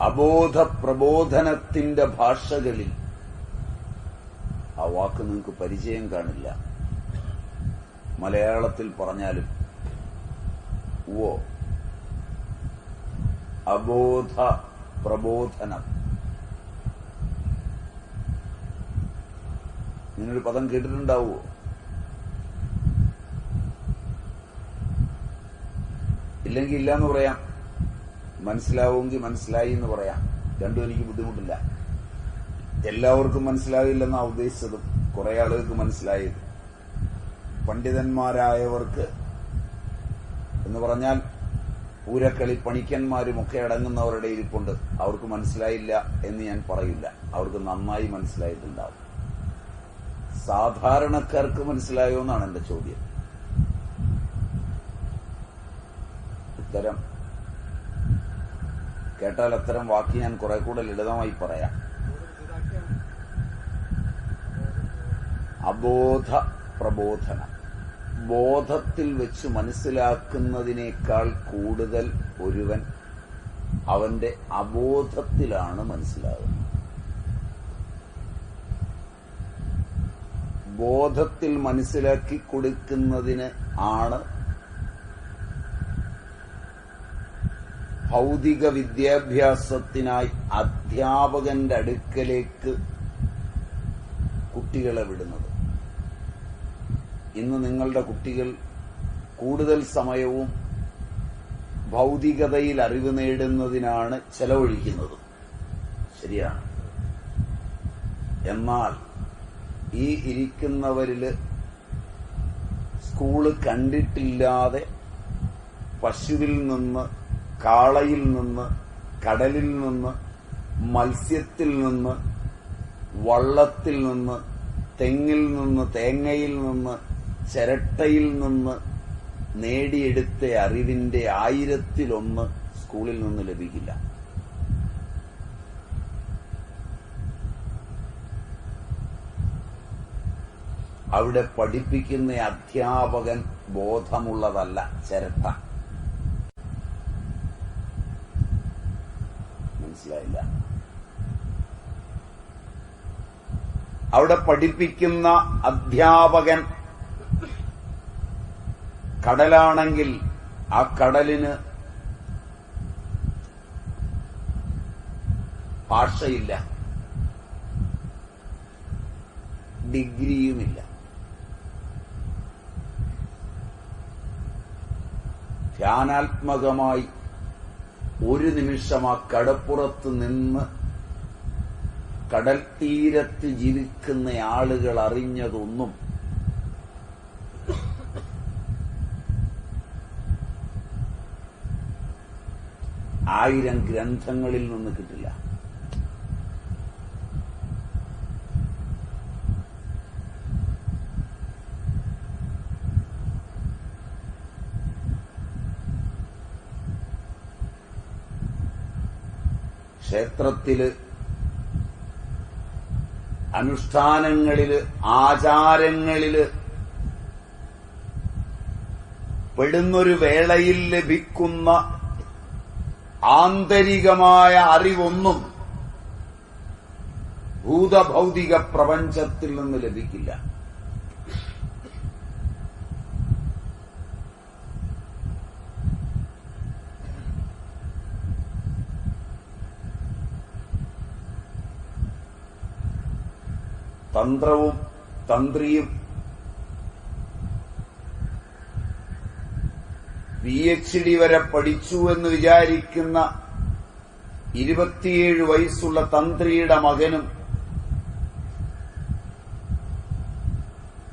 അബോധ പ്രബോധനത്തിന്റെ ഭാഷകളിൽ ആ വാക്ക് നിങ്ങൾക്ക് പരിചയം കാണില്ല. മലയാളത്തിൽ പറഞ്ഞാലും ഓ അബോധ പ്രബോധനം ഇങ്ങനൊരു പദം കേട്ടിട്ടുണ്ടാവുമോ? ഇല്ലെങ്കിൽ ഇല്ലാന്ന് പറയാം, മനസ്സിലാവുമെങ്കിൽ മനസ്സിലായി എന്ന് പറയാം. രണ്ടും എനിക്ക് ബുദ്ധിമുട്ടില്ല. എല്ലാവർക്കും മനസ്സിലാവില്ലെന്നാ ഉദ്ദേശിച്ചതും കുറെ ആളുകൾക്ക് മനസ്സിലായത്. പണ്ഡിതന്മാരായവർക്ക് എന്ന് പറഞ്ഞാൽ പൂരക്കളി പണിക്കന്മാരുമൊക്കെ അടങ്ങുന്നവരുടെ ഇരിപ്പുണ്ട്. അവർക്ക് മനസ്സിലായില്ല എന്ന് ഞാൻ പറയില്ല, അവർക്ക് നന്നായി മനസ്സിലായിട്ടുണ്ടാവും. സാധാരണക്കാർക്ക് മനസ്സിലായോ എന്നാണ് എന്റെ ചോദ്യം. ഉത്തരം കേട്ടാൽ അത്തരം വാക്ക് ഞാൻ കുറെ കൂടെ ലളിതമായി പറയാം. അബോധ പ്രബോധനം, ബോധത്തിൽ വെച്ച് മനസ്സിലാക്കുന്നതിനേക്കാൾ കൂടുതൽ ഒരുവൻ അവന്റെ അബോധത്തിലാണ് മനസ്സിലാകുന്നത്. ബോധത്തിൽ മനസ്സിലാക്കി കൊടുക്കുന്നതിന് ആണ് ഭൗതിക വിദ്യാഭ്യാസത്തിനായി അധ്യാപകന്റെ അടുക്കലേക്ക് കുട്ടികളെ വിടുന്നത്. ഇന്ന് നിങ്ങളുടെ കുട്ടികൾ കൂടുതൽ സമയവും ഭൗതികതയിൽ അറിവ് നേടുന്നതിനാണ് ചെലവഴിക്കുന്നത്. ശരിയാണ്. എന്നാൽ ഈ ഇരിക്കുന്നവരില് സ്കൂള് കണ്ടിട്ടില്ലാതെ പശുവിൽ നിന്ന്, കാളയിൽ നിന്ന്, കടലിൽ നിന്ന്, മത്സ്യത്തിൽ നിന്ന്, വള്ളത്തിൽ നിന്ന്, തെങ്ങിൽ നിന്ന്, തേങ്ങയിൽ നിന്ന്, ചിരട്ടയിൽ നിന്ന് നേടിയെടുത്ത അറിവിന്റെ 1000-1 സ്കൂളിൽ നിന്ന് ലഭിക്കില്ല. അവിടെ പഠിപ്പിക്കുന്ന അധ്യാപകൻ ബോധമുള്ളതല്ല, ചിരട്ട. മനസ്സിലായില്ല? അവിടെ പഠിപ്പിക്കുന്ന അധ്യാപകൻ കടലാണെങ്കിൽ ആ കടലിന് ഭാഷയില്ല, ഡിഗ്രിയുമില്ല. ധ്യാനാത്മകമായി ഒരു നിമിഷം ആ കടപ്പുറത്ത് നിന്ന് കടൽ തീരത്ത് ജീവിക്കുന്ന ആളുകൾ അറിഞ്ഞതൊന്നും ആയിരം ഗ്രന്ഥങ്ങളിൽ നിന്ന് കിട്ടില്ല. ക്ഷേത്രത്തില്, അനുഷ്ഠാനങ്ങളില്, ആചാരങ്ങളില് പെടുന്നൊരു വേളയിൽ ലഭിക്കുന്ന ആന്തരികമായ അറിവൊന്നും ഭൂതഭൗതിക പ്രപഞ്ചത്തിൽ നിന്ന് ലഭിക്കില്ല. തന്ത്രവും തന്ത്രിയും PhD വരെ പഠിച്ചു എന്ന് വിചാരിക്കുന്ന 27 വയസ്സുള്ള തന്ത്രിയുടെ മകനും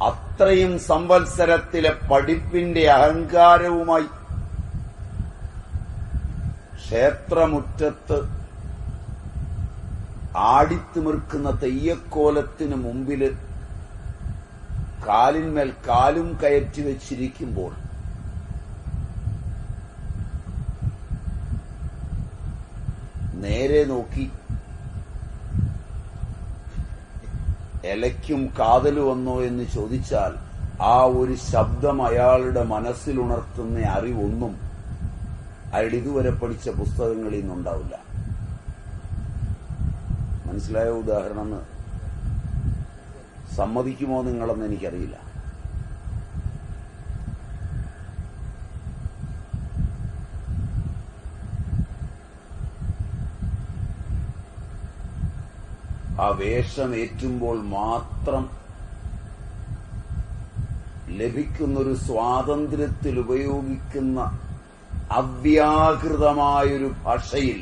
അത്രയും സംവത്സരത്തിലെ പഠിപ്പിന്റെ അഹങ്കാരവുമായി ക്ഷേത്രമുറ്റത്ത് ആടിത്തിമിർക്കുന്ന തെയ്യക്കോലത്തിന് മുമ്പില് കാലിന്മേൽ കാലും കയറ്റി വെച്ചിരിക്കുമ്പോൾ നേരെ നോക്കി ഇലയ്ക്കും കാതല് വന്നോ എന്ന് ചോദിച്ചാൽ ആ ഒരു ശബ്ദം അയാളുടെ മനസ്സിലുണർത്തുന്ന അറിവൊന്നും അയാൾ ഇതുവരെ പഠിച്ച പുസ്തകങ്ങളിൽ നിന്നുണ്ടാവില്ല. മനസ്സിലായ ഉദാഹരണം സമ്മതിക്കുമോ നിങ്ങളെന്ന് എനിക്കറിയില്ല. ആ വേഷമേറ്റുമ്പോൾ മാത്രം ലഭിക്കുന്നൊരു സ്വാതന്ത്ര്യത്തിൽ ഉപയോഗിക്കുന്ന അവ്യാകൃതമായൊരു ഭാഷയിൽ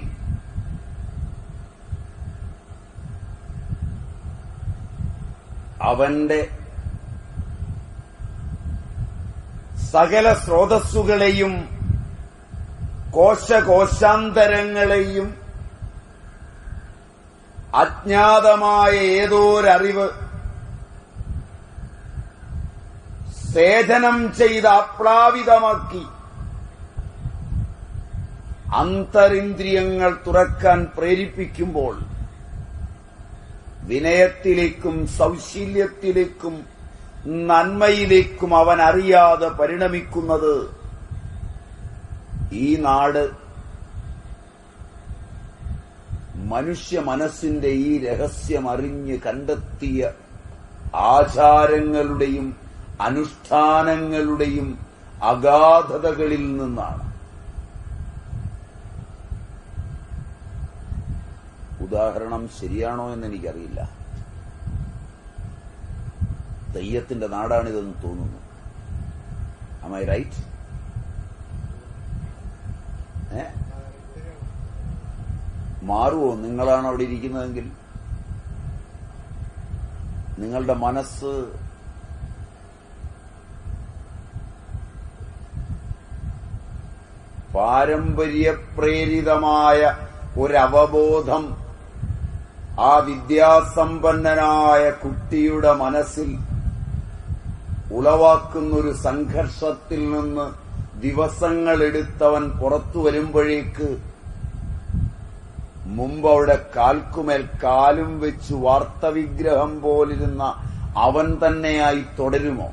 അവന്റെ സകല സ്രോതസ്സുകളെയും കോശകോശാന്തരങ്ങളെയും അജ്ഞാതമായ ഏതോരറിവ് സേചനം ചെയ്ത് അപ്ലാവിതമാക്കി അന്തരിന്ദ്രിയങ്ങൾ തുറക്കാൻ പ്രേരിപ്പിക്കുമ്പോൾ വിനയത്തിലേക്കും സൗശീല്യത്തിലേക്കും നന്മയിലേക്കും അവൻ അറിയാതെ പരിണമിക്കുന്നത് ഈ നാട് മനുഷ്യ മനസ്സിന്റെ ഈ രഹസ്യമറിഞ്ഞ് കണ്ടെത്തിയ ആചാരങ്ങളുടെയും അനുഷ്ഠാനങ്ങളുടെയും അഗാധതകളിൽ നിന്നാണ്. ഉദാഹരണം ശരിയാണോ എന്ന് എനിക്കറിയില്ല. തെയ്യത്തിന്റെ നാടാണിതെന്ന് തോന്നുന്നു. Am I right? മാറുമോ? നിങ്ങളാണ് അവിടെ ഇരിക്കുന്നതെങ്കിൽ നിങ്ങളുടെ മനസ്സ് പാരമ്പര്യപ്രേരിതമായ ഒരവബോധം ആ വിദ്യാസമ്പന്നനായ കുട്ടിയുടെ മനസ്സിൽ ഉളവാക്കുന്നൊരു സംഘർഷത്തിൽ നിന്ന് ദിവസങ്ങളെടുത്തവൻ പുറത്തു വരുമ്പോഴേക്ക് മുമ്പ് അവിടെ കാൽക്കുമേൽ കാലും വെച്ച് വാർത്തവിഗ്രഹം പോലിരുന്ന അവൻ തന്നെയായി തുടരുമോ?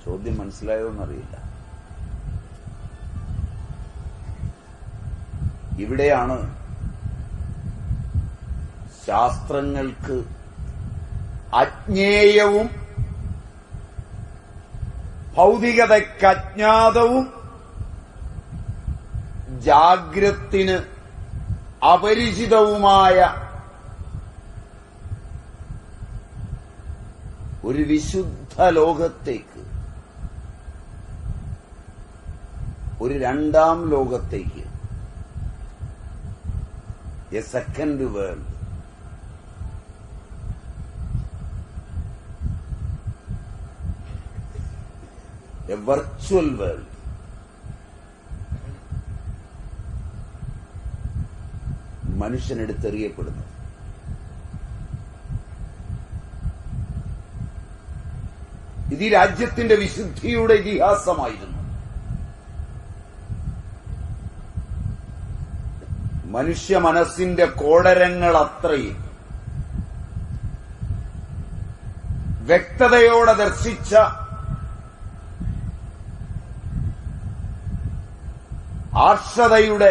ചോദ്യം മനസ്സിലായോന്നറിയില്ല. ഇവിടെയാണ് ശാസ്ത്രങ്ങൾക്ക് അജ്ഞേയവും ഭൗതികതയ്ക്ക് അജ്ഞാതവും ജാഗ്രത്തിന് അപരിചിതവുമായ ഒരു വിശുദ്ധ ലോകത്തേക്ക്, ഒരു രണ്ടാം ലോകത്തേക്ക്, a second world, a virtual world, മനുഷ്യനെടുത്തെറിയപ്പെടുന്നു. ഇത് ഈ രാജ്യത്തിന്റെ വിശുദ്ധിയുടെ ഇതിഹാസമായിരുന്നു. മനുഷ്യ മനസ്സിന്റെ കോടരങ്ങൾ അത്രയും വ്യക്തതയോടെ ദർശിച്ച ആർഷതയുടെ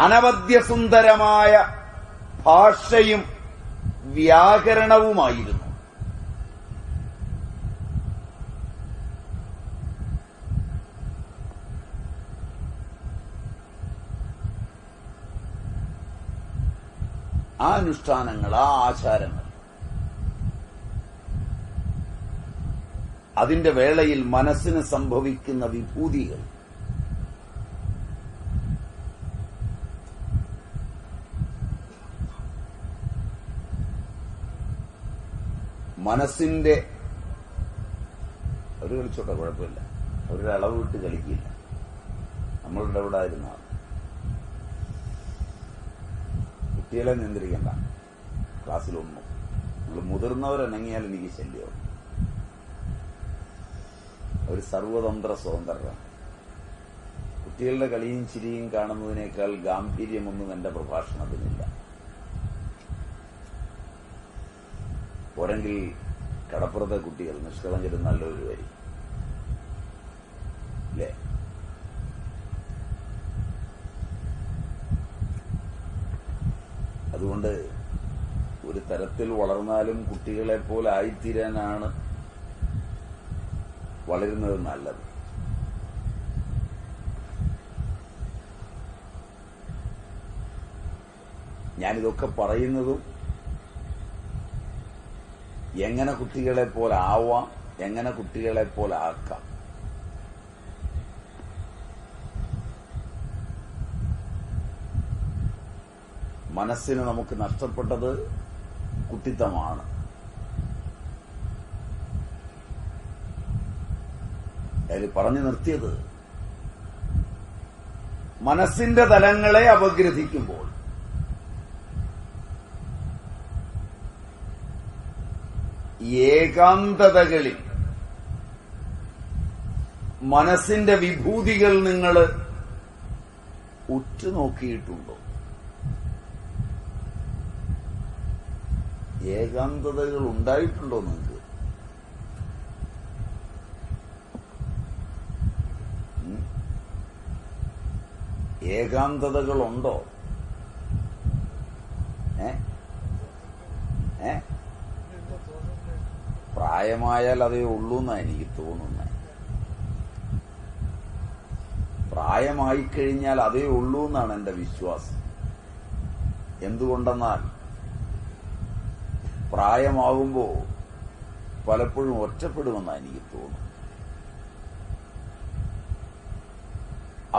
അനവദ്യസുന്ദരമായ ഭാഷയും വ്യാകരണവുമായിരുന്നു. ആ അനുഷ്ഠാനങ്ങൾ, ആ ആചാരങ്ങൾ, അതിന്റെ വേളയിൽ മനസ്സിന് സംഭവിക്കുന്ന വിഭൂതികൾ, മനസ്സിന്റെ ഒരു കളിച്ചോട്ടെ, കുഴപ്പമില്ല, അവരൊരളവ് വിട്ട് കളിക്കില്ല. നമ്മളുടെ ഇവിടെ ആയിരുന്ന കുട്ടികളെ നിയന്ത്രിക്കണ്ട, ക്ലാസ്സിലൊന്നും. നിങ്ങൾ മുതിർന്നവരനങ്ങിയാൽ എനിക്ക് ശല്യവും. ഒരു സർവതന്ത്ര സ്വതന്ത്രരാണ്. കുട്ടികളുടെ കളിയും ചിരിയും കാണുന്നതിനേക്കാൾ ഗാംഭീര്യമൊന്നും എന്റെ പ്രഭാഷണത്തിനില്ല. പോരെങ്കിൽ കടപ്പുറത്തെ കുട്ടികൾ, നിഷ്കളങ്കരും നല്ലൊരു വരി, അല്ലേ? അതുകൊണ്ട് ഒരു തരത്തിൽ വളർന്നാലും കുട്ടികളെ പോലെ ആയിത്തീരാനാണ് വളരുന്നത് നല്ലത്. ഞാനിതൊക്കെ പറയുന്നതും എങ്ങനെ കുട്ടികളെ പോലെ ആവാം, എങ്ങനെ കുട്ടികളെ പോലെ ആക്കാം. മനസ്സിന് നമുക്ക് നഷ്ടപ്പെട്ടത് കുട്ടിത്തമാണ്. അതിൽ പറഞ്ഞു നിർത്തിയത് മനസ്സിന്റെ തലങ്ങളെ അപഗ്രഥിക്കുമ്പോൾ ഏകാന്തതകളിൽ മനസ്സിന്റെ വിഭൂതികൾ നിങ്ങൾ ഉറ്റുനോക്കിയിട്ടുണ്ടോ? ഏകാന്തതകൾ ഉണ്ടായിട്ടുണ്ടോ നിങ്ങൾക്ക്? ഏകാന്തതകളുണ്ടോ? പ്രായമായാൽ അതേ ഉള്ളൂന്നാണ് എനിക്ക് തോന്നുന്നത്. പ്രായമായിക്കഴിഞ്ഞാൽ അതേ ഉള്ളൂ എന്നാണ് എന്റെ വിശ്വാസം. എന്തുകൊണ്ടെന്നാൽ പ്രായമാകുമ്പോ പലപ്പോഴും ഒറ്റപ്പെടുമെന്നാണ് എനിക്ക് തോന്നുന്നത്.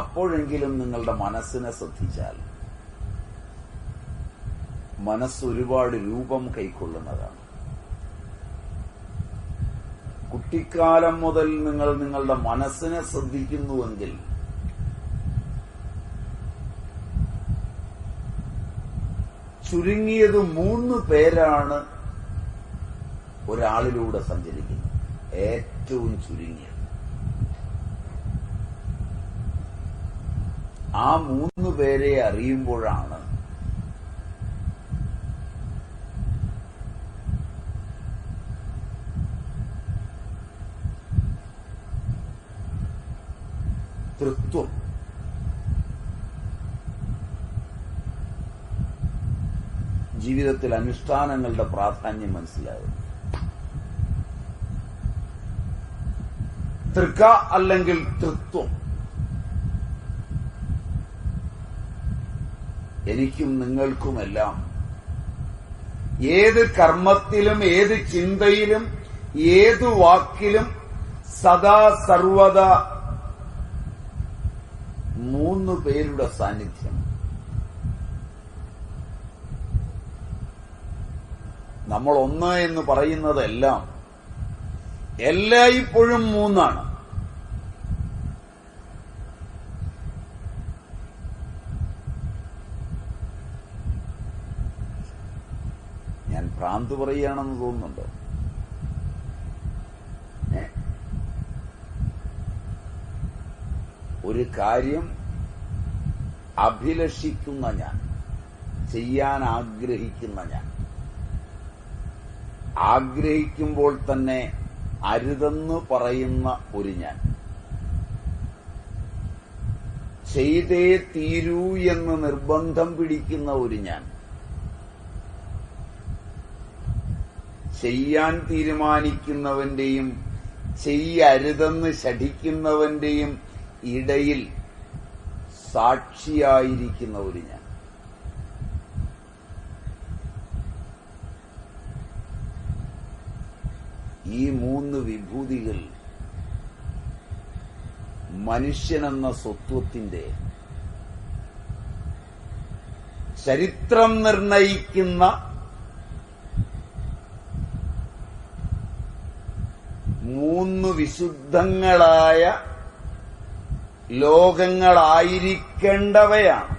അപ്പോഴെങ്കിലും നിങ്ങളുടെ മനസ്സിനെ ശ്രദ്ധിച്ചാൽ മനസ്സൊരുപാട് രൂപം കൈക്കൊള്ളുന്നതാണ്. കുട്ടിക്കാലം മുതൽ നിങ്ങൾ നിങ്ങളുടെ മനസ്സിനെ ശ്രദ്ധിക്കുന്നുവെങ്കിൽ ചുരുങ്ങിയത് 3 പേരാണ് ഒരാളിലൂടെ സഞ്ചരിക്കുന്നത്. ഏറ്റവും ചുരുങ്ങിയത് ആ 3 പേരെ അറിയുമ്പോഴാണ് തൃത്വം, ജീവിതത്തിൽ അനുഷ്ഠാനങ്ങളുടെ പ്രാധാന്യം മനസ്സിലാകും. തൃക്ക അല്ലെങ്കിൽ തൃത്വം എനിക്കും നിങ്ങൾക്കുമെല്ലാം ഏത് കർമ്മത്തിലും ഏത് ചിന്തയിലും ഏത് വാക്കിലും സദാ സർവദാ 3 പേരുടെ സാന്നിധ്യം. നമ്മൾ 1 എന്ന് പറയുന്നതെല്ലാം എല്ലായ്പ്പോഴും 3 ഞാൻ ഭ്രാന്ത് പറയുകയാണെന്ന് തോന്നുന്നുണ്ടോ? ഒരു കാര്യം അഭിലഷിക്കുന്ന ഞാൻ, ചെയ്യാൻ ആഗ്രഹിക്കുന്ന ഞാൻ, ആഗ്രഹിക്കുമ്പോൾ തന്നെ അരുതെന്ന് പറയുന്ന ഒരു ഞാൻ, ചെയ്തേ തീരൂ എന്ന് നിർബന്ധം പിടിക്കുന്ന ഒരു ഞാൻ, ചെയ്യാൻ തീരുമാനിക്കുന്നവന്റെയും ചെയ്യരുതെന്ന് ശഠിക്കുന്നവന്റെയും ഇടയിൽ സാക്ഷിയായിരിക്കുന്ന ഒരു ഞാൻ. ഈ 3 വിഭൂതികൾ മനുഷ്യനെന്ന സ്വത്വത്തിന്റെ ചരിത്രം നിർണയിക്കുന്ന 3 വിശുദ്ധങ്ങളായ ലോകങ്ങളായിരിക്കേണ്ടവയാണ്.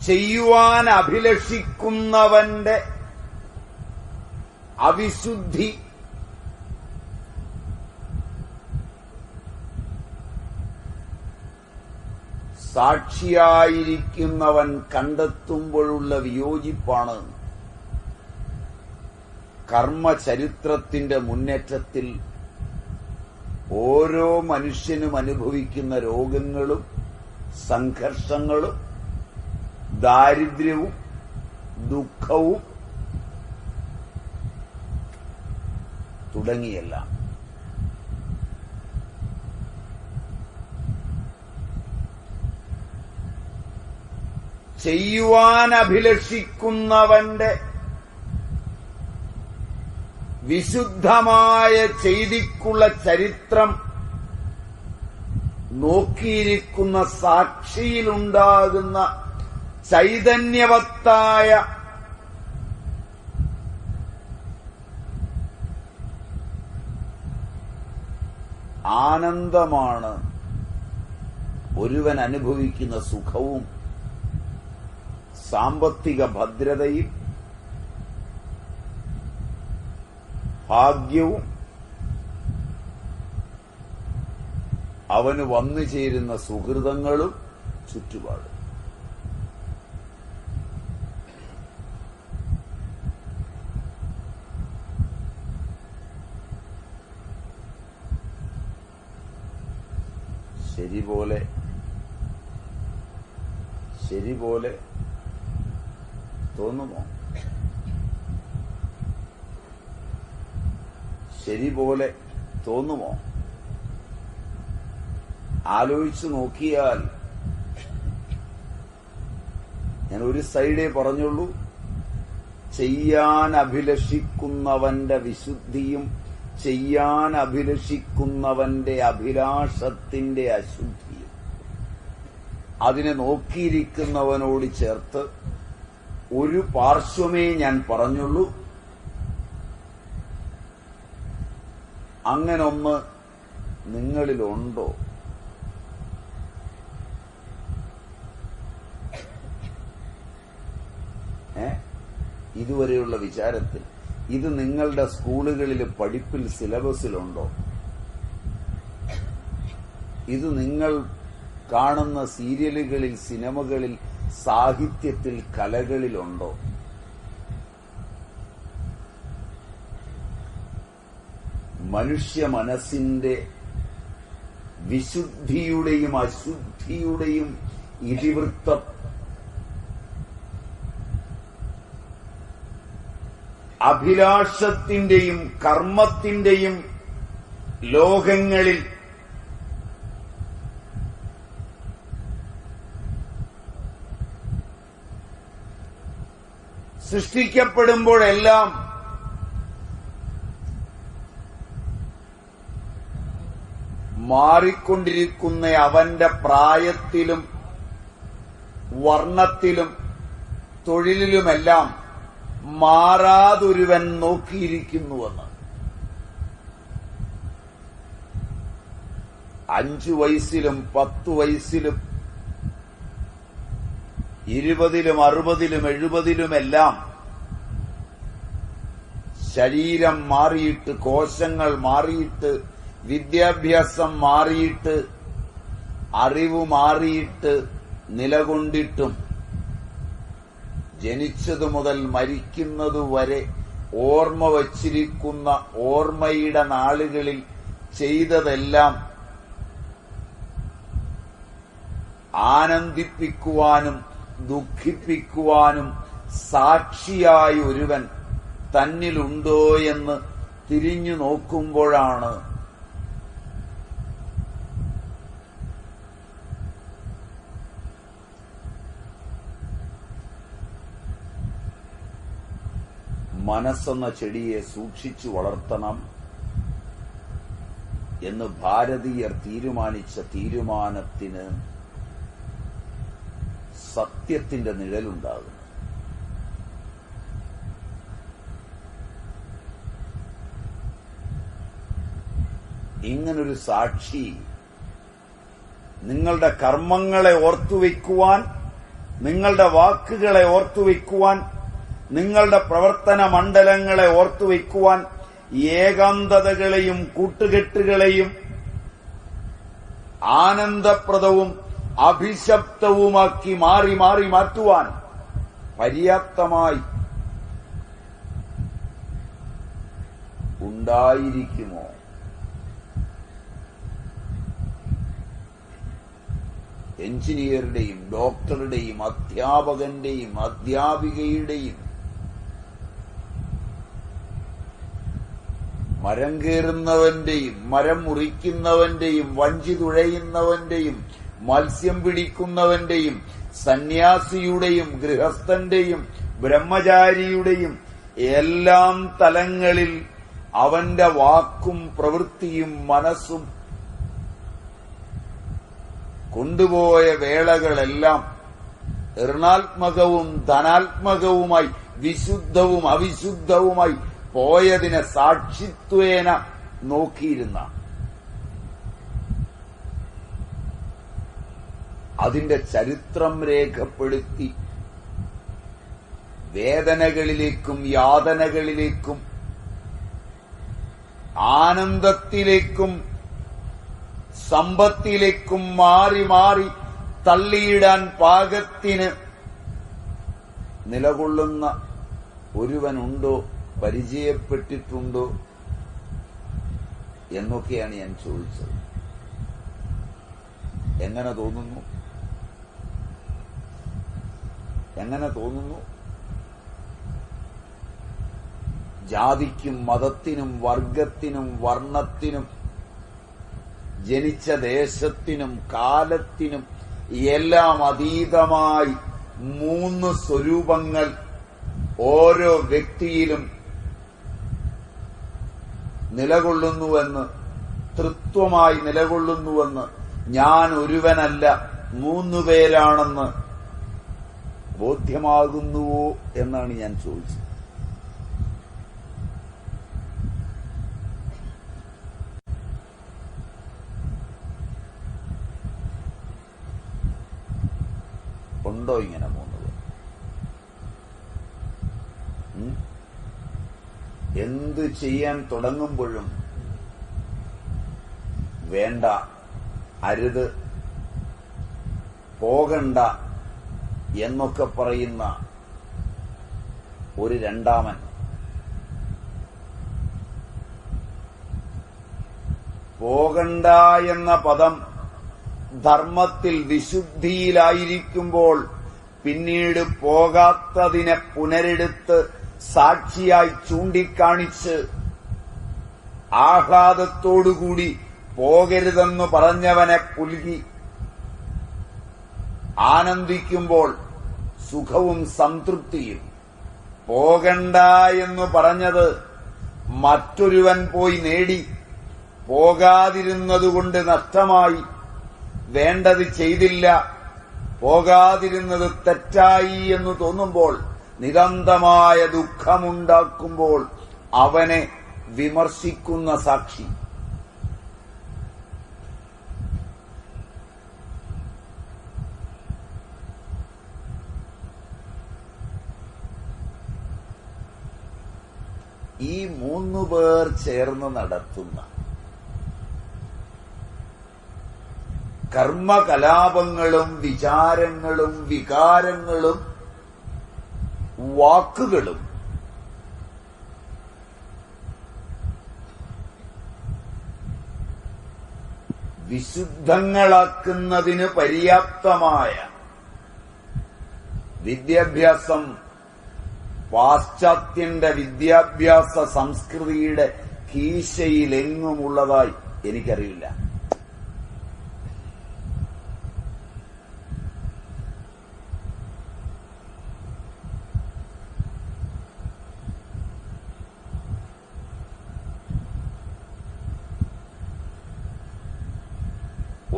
ചെയ്യുവാൻ അഭിലഷിക്കുന്നവന്റെ അവിശുദ്ധി സാക്ഷിയായിരിക്കുന്നവൻ കണ്ടെത്തുമ്പോഴുള്ള വിയോജിപ്പാണ് കർമ്മചരിത്രത്തിന്റെ മുന്നേറ്റത്തിൽ ഓരോ മനുഷ്യനും അനുഭവിക്കുന്ന രോഗങ്ങളും സംഘർഷങ്ങളും ദാരിദ്ര്യവും ദുഃഖവും തുടങ്ങിയെല്ലാം ചെയ്യുവാൻ അഭിലഷിക്കുന്നവന്റെ വിശുദ്ധമായ ചെയ്തിക്കുള്ള ചരിത്രം നോക്കിയിരിക്കുന്ന സാക്ഷിയിലുണ്ടാകുന്ന ചൈതന്യവത്തായ ആനന്ദമാണ് ഒരുവൻ അനുഭവിക്കുന്ന സുഖവും സാമ്പത്തിക ഭദ്രതയും ഭാഗ്യവും അവന് വന്നു ചേരുന്ന സുഹൃതങ്ങളും ചുറ്റുപാടും. ശരിപോലെ തോന്നുമോ? ശരിപോലെ തോന്നുമോ? ആലോചിച്ചു നോക്കിയാൽ ഞാൻ ഒരു സൈഡേ പറഞ്ഞുള്ളൂ. ചെയ്യാൻ അഭിലഷിക്കുന്നവന്റെ വിശുദ്ധിയും ചെയ്യാൻ അഭിലഷിക്കുന്നവന്റെ അഭിലാഷത്തിന്റെ അശുദ്ധിയും അതിനെ നോക്കിയിരിക്കുന്നവനോട് ചേർത്ത് ഒരു പാർശ്വമേ ഞാൻ പറഞ്ഞുള്ളൂ. അങ്ങനൊന്ന് നിങ്ങളിലുണ്ടോ? ഇതുവരെയുള്ള വിചാരത്തിൽ ഇത് നിങ്ങളുടെ സ്കൂളുകളിൽ പഠിപ്പിൽ സിലബസിലുണ്ടോ? ഇത് നിങ്ങൾ കാണുന്ന സീരിയലുകളിൽ സിനിമകളിൽ സാഹിത്യത്തിൽ കലകളിലുണ്ടോ? മനുഷ്യ മനസ്സിന്റെ വിശുദ്ധിയുടെയും അശുദ്ധിയുടെയും ഇതിവൃത്തം അഭിലാഷത്തിന്റെയും കർമ്മത്തിന്റെയും ലോകങ്ങളിൽ സൃഷ്ടിക്കപ്പെടുമ്പോഴെല്ലാം മാറിക്കൊണ്ടിരിക്കുന്ന അവന്റെ പ്രായത്തിലും വർണ്ണത്തിലും തൊഴിലിലുമെല്ലാം മാറാതൊരുവൻ നോക്കിയിരിക്കുന്നുവെന്ന്. 5 വയസ്സിലും 10 വയസ്സിലും 20-ലും 60-ലും 70-ലുമെല്ലാം ശരീരം മാറിയിട്ട്, കോശങ്ങൾ മാറിയിട്ട്, വിദ്യാഭ്യാസം മാറിയിട്ട്, അറിവ് മാറിയിട്ട് നിലകൊണ്ടിട്ടും ജനിച്ചതു മുതൽ മരിക്കുന്നതുവരെ ഓർമ്മ വച്ചിരിക്കുന്ന ഓർമ്മയുടെ നാളുകളിൽ ചെയ്തതെല്ലാം ആനന്ദിപ്പിക്കുവാനും ദുഃഖിപ്പിക്കുവാനും സാക്ഷിയായ ഒരുവൻ തന്നിലുണ്ടോ എന്ന് തിരിഞ്ഞു നോക്കുമ്പോഴാണ് മനസ്സെന്ന ചെടിയെ സൂക്ഷിച്ചു വളർത്തണം എന്ന് ഭാരതീയർ തീരുമാനിച്ച തീരുമാനത്തിന് സത്യത്തിന്റെ നിഴലുണ്ടാകും. ഇങ്ങനൊരു സാക്ഷി നിങ്ങളുടെ കർമ്മങ്ങളെ ഓർത്തുവയ്ക്കുവാൻ, നിങ്ങളുടെ വാക്കുകളെ ഓർത്തുവയ്ക്കുവാൻ, നിങ്ങളുടെ പ്രവർത്തന മണ്ഡലങ്ങളെ ഓർത്തുവയ്ക്കുവാൻ, ഏകാന്തതകളെയും കൂട്ടുകെട്ടുകളെയും ആനന്ദപ്രദവും അഭിശപ്തവുമാക്കി മാറി മാറി മാറ്റുവാൻ പര്യാപ്തമായി ഉണ്ടായിരിക്കുമോ? എഞ്ചിനീയറുടെയും ഡോക്ടറുടെയും അധ്യാപകന്റെയും അധ്യാപികയുടെയും മരം കയറുന്നവന്റെയും മരം മുറിക്കുന്നവന്റെയും വഞ്ചി തുഴയുന്നവന്റെയും മത്സ്യം പിടിക്കുന്നവന്റെയും സന്യാസിയുടെയും ഗൃഹസ്ഥന്റെയും ബ്രഹ്മചാരിയുടെയും എല്ലാം തലങ്ങളിൽ അവന്റെ വാക്കും പ്രവൃത്തിയും മനസ്സും കൊണ്ടുപോയ വേളകളെല്ലാം ഋണാത്മകവും ധനാത്മകവുമായി വിശുദ്ധവും അവിശുദ്ധവുമായി പോയതിനെ സാക്ഷിത്വേന നോക്കിയിരുന്ന അതിന്റെ ചരിത്രം രേഖപ്പെടുത്തി വേദനകളിലേക്കും യാതനകളിലേക്കും ആനന്ദത്തിലേക്കും സമ്പത്തിലേക്കും മാറി മാറി തള്ളിയിടാൻ പാകത്തിന് നിലകൊള്ളുന്ന ഒരുവനുണ്ടോ, പരിചയപ്പെട്ടിട്ടുണ്ടോ എന്നൊക്കെയാണ് ഞാൻ ചോദിച്ചത്. എങ്ങനെ തോന്നുന്നു? എങ്ങനെ തോന്നുന്നു? ജാതിക്കും മതത്തിനും വർഗത്തിനും വർണ്ണത്തിനും ജനിച്ച ദേശത്തിനും കാലത്തിനും എല്ലാം അതീതമായി മൂന്ന് സ്വരൂപങ്ങൾ ഓരോ വ്യക്തിയിലും നിലകൊള്ളുന്നുവെന്ന്, തൃത്വമായി നിലകൊള്ളുന്നുവെന്ന്, ഞാൻ ഒരുവനല്ല മൂന്നുപേരാണെന്ന് ബോധ്യമാകുന്നുവോ എന്നാണ് ഞാൻ ചോദിച്ചത്. ഉണ്ടോ ഇങ്ങനെ മൂന്നത്? എന്ത് ചെയ്യാൻ തുടങ്ങുമ്പോഴും വേണ്ട, അരുത്, പോകണ്ട എന്നൊക്കെ പറയുന്ന ഒരു രണ്ടാമൻ, പോകണ്ട എന്ന പദം ധർമ്മത്തിൽ വിശുദ്ധിയിലായിരിക്കുമ്പോൾ പിന്നീട് പോകാത്തതിനെ പുനരെടുത്ത് സാക്ഷിയായി ചൂണ്ടിക്കാണിച്ച് ആഹ്ലാദത്തോടുകൂടി പോകരുതെന്ന് പറഞ്ഞവനെ പുൽകി ആനന്ദിക്കുമ്പോൾ സുഖവും സംതൃപ്തിയും, പോകണ്ട എന്ന് പറഞ്ഞത് മറ്റൊരുവൻ പോയി നേടി, പോകാതിരുന്നതുകൊണ്ട് നഷ്ടമായി, വേണ്ടത് ചെയ്തില്ല, പോകാതിരുന്നത് തെറ്റായി എന്ന് തോന്നുമ്പോൾ, നിരന്തമായ ദുഃഖമുണ്ടാക്കുമ്പോൾ അവനെ വിമർശിക്കുന്ന സാക്ഷി. ഈ മൂന്നുപേർ ചേർന്ന് നടത്തുന്ന കർമ്മകലാപങ്ങളും വിചാരങ്ങളും വികാരങ്ങളും വാക്കുകളും വിശുദ്ധങ്ങളാക്കുന്നതിന് പര്യാപ്തമായ വിദ്യാഭ്യാസം പാശ്ചാത്യന്റെ വിദ്യാഭ്യാസ സംസ്കൃതിയുടെ കീശയിലെങ്ങുമുള്ളതായി എനിക്കറിയില്ല.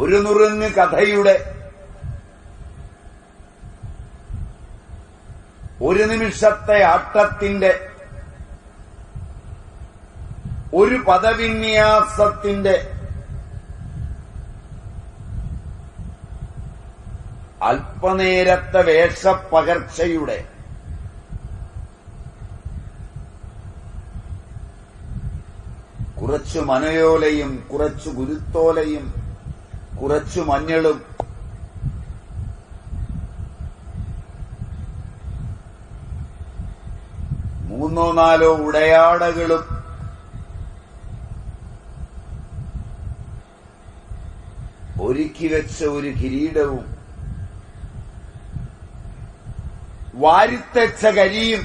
ഒരു നുറുങ്ങ് കഥയുടെ, ഒരു നിമിഷത്തെ ആട്ടത്തിന്റെ, ഒരു പദവിന്യാസത്തിന്റെ, അല്പനേരത്തെ വേഷപ്പകർച്ചയുടെ, കുറച്ചു മനയോലയും കുറച്ചു കുരുത്തോലയും കുറച്ചു മഞ്ഞളും മൂന്നോ നാലോ ഉടയാടകളും ഒരുക്കിവെച്ച ഒരു കിരീടവും വാരിത്തച്ച കരിയും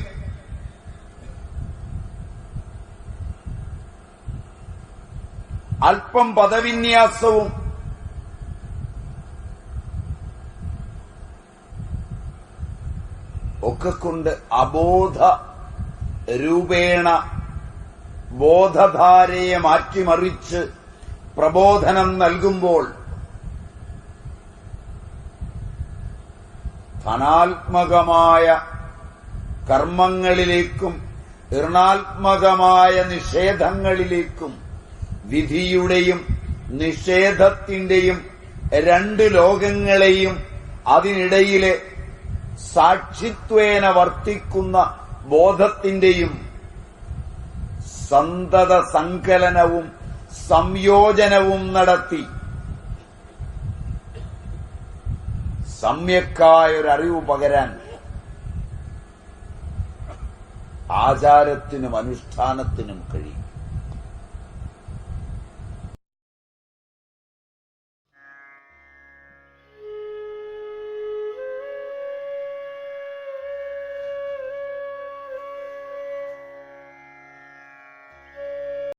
അല്പം പദവിന്യാസവും ഒക്കെ കൊണ്ട് അബോധ രൂപേണ ബോധധാരയെ മാറ്റിമറിച്ച് പ്രബോധനം നൽകുമ്പോൾ ധനാത്മകമായ കർമ്മങ്ങളിലേക്കും ഋണാത്മകമായ നിഷേധങ്ങളിലേക്കും വിധിയുടെയും നിഷേധത്തിന്റെയും രണ്ട് ലോകങ്ങളെയും അതിനിടയിലെ സാക്ഷിത്വേന വർത്തിക്കുന്ന ബോധത്തിന്റെയും സന്തത സങ്കലനവും സംയോജനവും നടത്തി സമ്യക്കായൊരറിവ് പകരാൻ ആചാരത്തിനും അനുഷ്ഠാനത്തിനും കഴിയും.